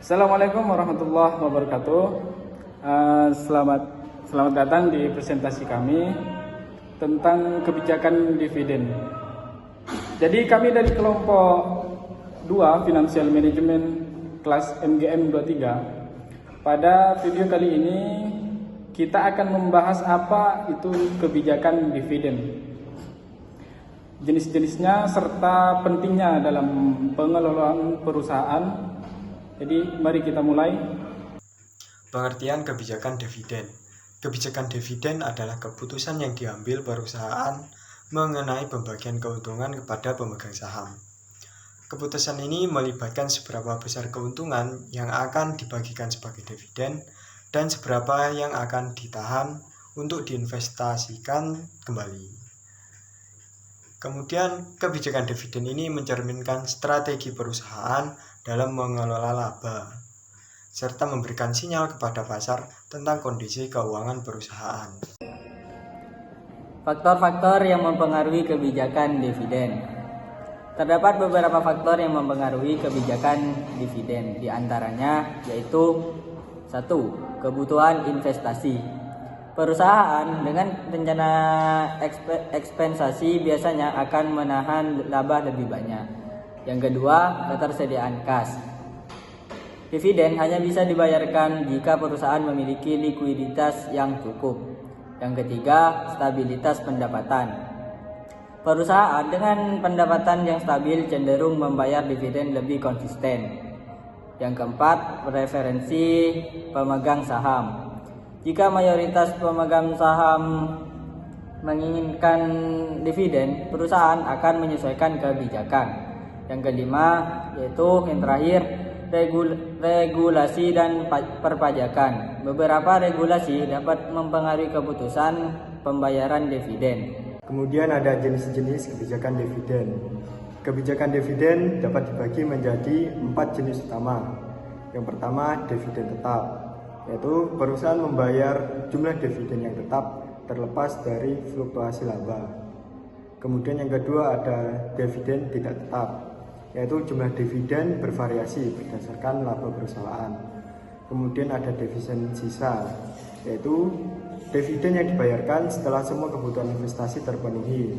Assalamualaikum warahmatullahi wabarakatuh. Selamat datang di presentasi kami tentang kebijakan dividen. Jadi kami dari kelompok 2 Financial Management kelas MGM 23. Pada video kali ini kita akan membahas apa itu kebijakan dividen, jenis-jenisnya serta pentingnya dalam pengelolaan perusahaan. Jadi mari kita mulai. Pengertian kebijakan dividen. Kebijakan dividen adalah keputusan yang diambil perusahaan mengenai pembagian keuntungan kepada pemegang saham. Keputusan ini melibatkan seberapa besar keuntungan yang akan dibagikan sebagai dividen dan seberapa yang akan ditahan untuk diinvestasikan kembali. Kemudian, kebijakan dividen ini mencerminkan strategi perusahaan dalam mengelola laba, serta memberikan sinyal kepada pasar tentang kondisi keuangan perusahaan. Faktor-faktor yang mempengaruhi kebijakan dividen. Terdapat beberapa faktor yang mempengaruhi kebijakan dividen, di antaranya yaitu 1. Kebutuhan investasi. Perusahaan dengan rencana ekspansi biasanya akan menahan laba lebih banyak. Yang kedua, ketersediaan kas. Dividen hanya bisa dibayarkan jika perusahaan memiliki likuiditas yang cukup. Yang ketiga, stabilitas pendapatan. Perusahaan dengan pendapatan yang stabil cenderung membayar dividen lebih konsisten. Yang keempat, preferensi pemegang saham. Jika mayoritas pemegang saham menginginkan dividen, perusahaan akan menyesuaikan kebijakan. Yang kelima, yaitu yang terakhir, regulasi dan perpajakan. Beberapa regulasi dapat mempengaruhi keputusan pembayaran dividen. Kemudian ada jenis-jenis kebijakan dividen. Kebijakan dividen dapat dibagi menjadi 4 jenis utama. Yang pertama, dividen tetap, yaitu perusahaan membayar jumlah dividen yang tetap terlepas dari fluktuasi laba. Kemudian yang kedua ada dividen tidak tetap, yaitu jumlah dividen bervariasi berdasarkan laba perusahaan. Kemudian ada dividen sisa, yaitu dividen yang dibayarkan setelah semua kebutuhan investasi terpenuhi.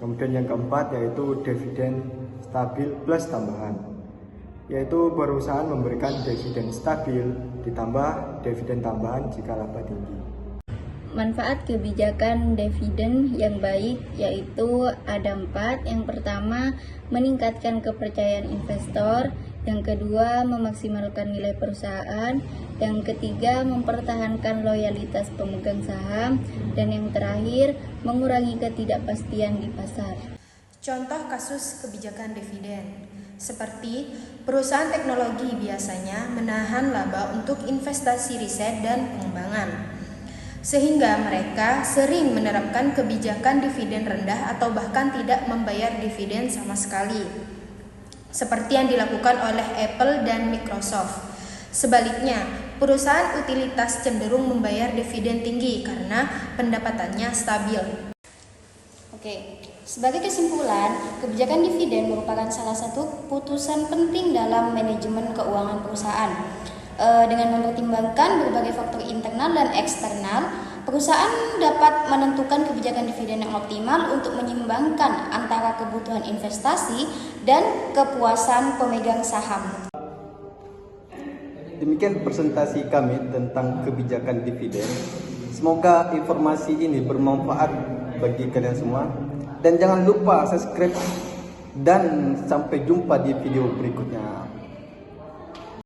Kemudian yang keempat yaitu dividen stabil plus tambahan, yaitu perusahaan memberikan dividen stabil ditambah dividen tambahan jika laba tinggi. Manfaat kebijakan dividen yang baik yaitu ada 4. Yang pertama, meningkatkan kepercayaan investor. Yang kedua, memaksimalkan nilai perusahaan. Yang ketiga, mempertahankan loyalitas pemegang saham. Dan yang terakhir, mengurangi ketidakpastian di pasar. Contoh kasus kebijakan dividen seperti perusahaan teknologi biasanya menahan laba untuk investasi riset dan pengembangan, sehingga mereka sering menerapkan kebijakan dividen rendah atau bahkan tidak membayar dividen sama sekali, seperti yang dilakukan oleh Apple dan Microsoft. Sebaliknya, perusahaan utilitas cenderung membayar dividen tinggi karena pendapatannya stabil. Sebagai kesimpulan, kebijakan dividen merupakan salah satu putusan penting dalam manajemen keuangan perusahaan. Dengan mempertimbangkan berbagai faktor internal dan eksternal, perusahaan dapat menentukan kebijakan dividen yang optimal untuk menyeimbangkan antara kebutuhan investasi dan kepuasan pemegang saham. Demikian presentasi kami tentang kebijakan dividen. Semoga informasi ini bermanfaat bagi kalian semua. Dan jangan lupa subscribe dan sampai jumpa di video berikutnya.